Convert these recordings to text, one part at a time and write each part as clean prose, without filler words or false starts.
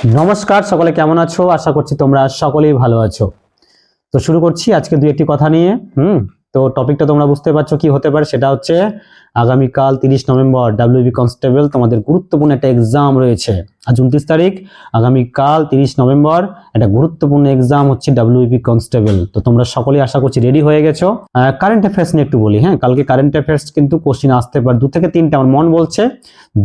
নমস্কার, সকলে কেমন আছো? আশা করছি তোমরা সকলেই ভালো আছো। তো শুরু করছি আজকে দুই একটি কথা নিয়ে। তো টপিকটা তোমরা বুঝতে পারছো কি হতে পারে, সেটা হচ্ছে আগামীকাল 30 নভেম্বর ডাব্লিউবি কনস্টেবল তোমাদের গুরুত্বপূর্ণ একটা এক্সাম রয়েছে। আজ 29 তারিখ, আগামীকাল 30 নভেম্বর একটা গুরুত্বপূর্ণ এক্সাম হচ্ছে ডাব্লিউবি কনস্টেবল। তো তোমরা সকলেই আশা করছি রেডি হয়ে গেছো। কারেন্ট অ্যাফেয়ার্স নিয়ে একটু বলি। কালকে কারেন্ট অ্যাফেয়ার্স কিন্তু কোশ্চিন আসতে পারে 2 থেকে 3টে, আমার মন বলছে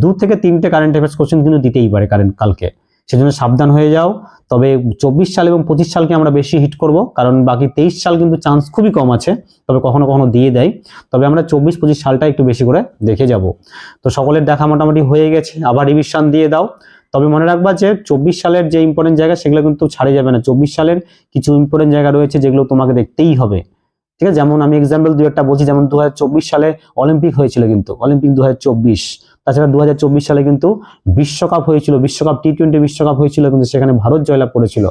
2 থেকে 3টে কারেন্ট অ্যাফেয়ার্স কোশ্চিন কিন্তু দিতেই পারে কালকে। সেজন্য সাবধান হয়ে যাও। তবে 24 সাল এবং 25 সালকে আমরা বেশি হিট করব, কারণ বাকি 23 সাল কিন্তু চান্স খুবই কম আছে, তবে কখনো কখনো দিয়ে দেয়। তবে আমরা 24-25 সালটা একটু বেশি করে দেখে যাব। তো সকলের দেখা মোটামুটি হয়ে গেছে, আবার রিভিশন দিয়ে দাও। তবে মনে রাখবা যে 24 সালের যে ইম্পর্টেন্ট জায়গা সেগুলো কিন্তু ছাড়ে যাবে না। 24 সালের কিছু ইম্পর্টেন্ট জায়গা রয়েছে যেগুলো তোমাকে দেখতেই হবে, ঠিক আছে? যেমন আমি এক্সাম্পল দু একটা বলছি, যেমন 2024 সালে অলিম্পিক হয়েছিল, কিন্তু অলিম্পিক 2024। তাছাড়া 2024 সালে কিন্তু বিশ্বকাপ হয়েছিল, বিশ্বকাপ টি-20 বিশ্বকাপ হয়েছিল, কিন্তু সেখানে ভারত জয়লাভ করেছিল।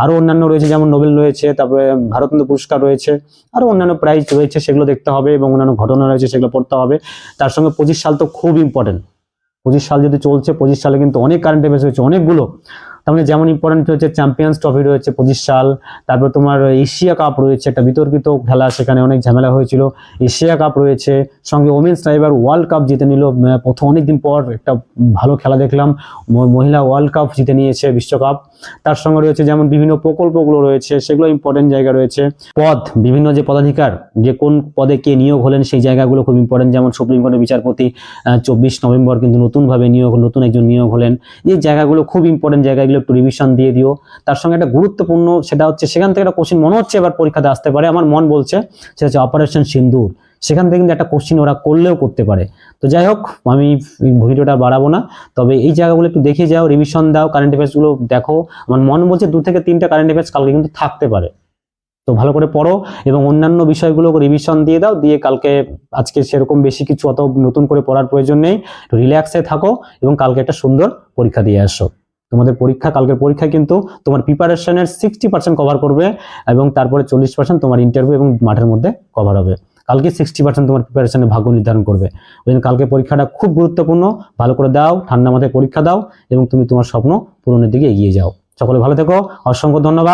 আরো অন্যান্য রয়েছে, যেমন নোবেল রয়েছে, তারপরে ভারতরত্ন পুরস্কার রয়েছে, আরো অন্যান্য প্রাইজ রয়েছে, সেগুলো দেখতে হবে এবং অন্যান্য ঘটনা রয়েছে সেগুলো পড়তে হবে। তার সঙ্গে 25 সাল তো খুব ইম্পর্টেন্ট। 25 সাল যদি চলছে, 25 সালে কিন্তু অনেক কারেন্ট অ্যাফেয়ার্স হয়েছে, অনেকগুলো। তার মানে যেমন ইম্পর্টেন্ট হচ্ছে চ্যাম্পিয়ন্স ট্রফি রয়েছে 25 সাল, তারপর তোমার এশিয়া কাপ রয়েছে, একটা বিতর্কিত খেলা, সেখানে অনেক ঝামেলা হয়েছিল। এশিয়া কাপ রয়েছে, সঙ্গে ওমেন্স এবার ওয়ার্ল্ড কাপ জিতে নিল, প্রথম অনেকদিন পর একটা ভালো খেলা দেখলাম, মহিলা ওয়ার্ল্ড কাপ জিতে নিয়েছে, বিশ্বকাপ। তার সঙ্গে রয়েছে যেমন বিভিন্ন প্রকল্পগুলো রয়েছে, সেগুলো ইম্পর্টেন্ট জায়গা রয়েছে। পদ, বিভিন্ন যে পদাধিকার, যে কোন পদে কে নিয়োগ হলেন সেই জায়গাগুলো খুব ইম্পর্টেন্ট। যেমন সুপ্রিম কোর্টের বিচারপতি 24 নভেম্বর কিন্তু নতুনভাবে নতুন একজন নিয়োগ হলেন। এই জায়গাগুলো খুব ইম্পর্টেন্ট জায়গা, এগুলো একটু রিভিশন দিয়ে দিও। তার সঙ্গে একটা গুরুত্বপূর্ণ, সেটা হচ্ছে সেখান থেকে একটা কোশ্চিন মনে হচ্ছে এবার পরীক্ষাতে আসতে পারে, আমার মন বলছে, সেটা হচ্ছে অপারেশন সিন্দুর। সেখান থেকে কিন্তু একটা কোশ্চিন ওরা করলেও করতে পারে। তো যাই হোক, আমি ভিডিওটা বাড়াবো না, তবে এই জায়গাগুলো একটু দেখে যাও, রিভিশন দাও, কারেন্ট অ্যাফেয়ার্সগুলো দেখো। আমার মন বলছে 2 থেকে 3টে কারেন্ট অ্যাফেয়ার্স কালকে কিন্তু থাকতে পারে। তো ভালো করে পড়ো এবং অন্যান্য বিষয়গুলো রিভিশন দিয়ে দাও, দিয়ে কালকে, আজকে সেরকম বেশি কিছু অত নতুন করে পড়ার প্রয়োজন নেই, রিল্যাক্সে থাকো এবং কালকে একটা সুন্দর পরীক্ষা দিয়ে আসো। তোমাদের পরীক্ষা, কালকের পরীক্ষা কিন্তু তোমার প্রিপারেশনের 60% কভার করবে এবং তারপরে 40% তোমার ইন্টারভিউ এবং মাঠের মধ্যে কভার হবে। কালকে 60% তোমার প্রিপারেশনের ভাগ্য নির্ধারণ করবে। ওই জন্য কালকে পরীক্ষাটা খুব গুরুত্বপূর্ণ, ভালো করে দাও, ঠান্ডা মাথায় পরীক্ষা দাও এবং তুমি তোমার স্বপ্ন পূরণের দিকে এগিয়ে যাও। সকলে ভালো থেকো, অসংখ্য ধন্যবাদ।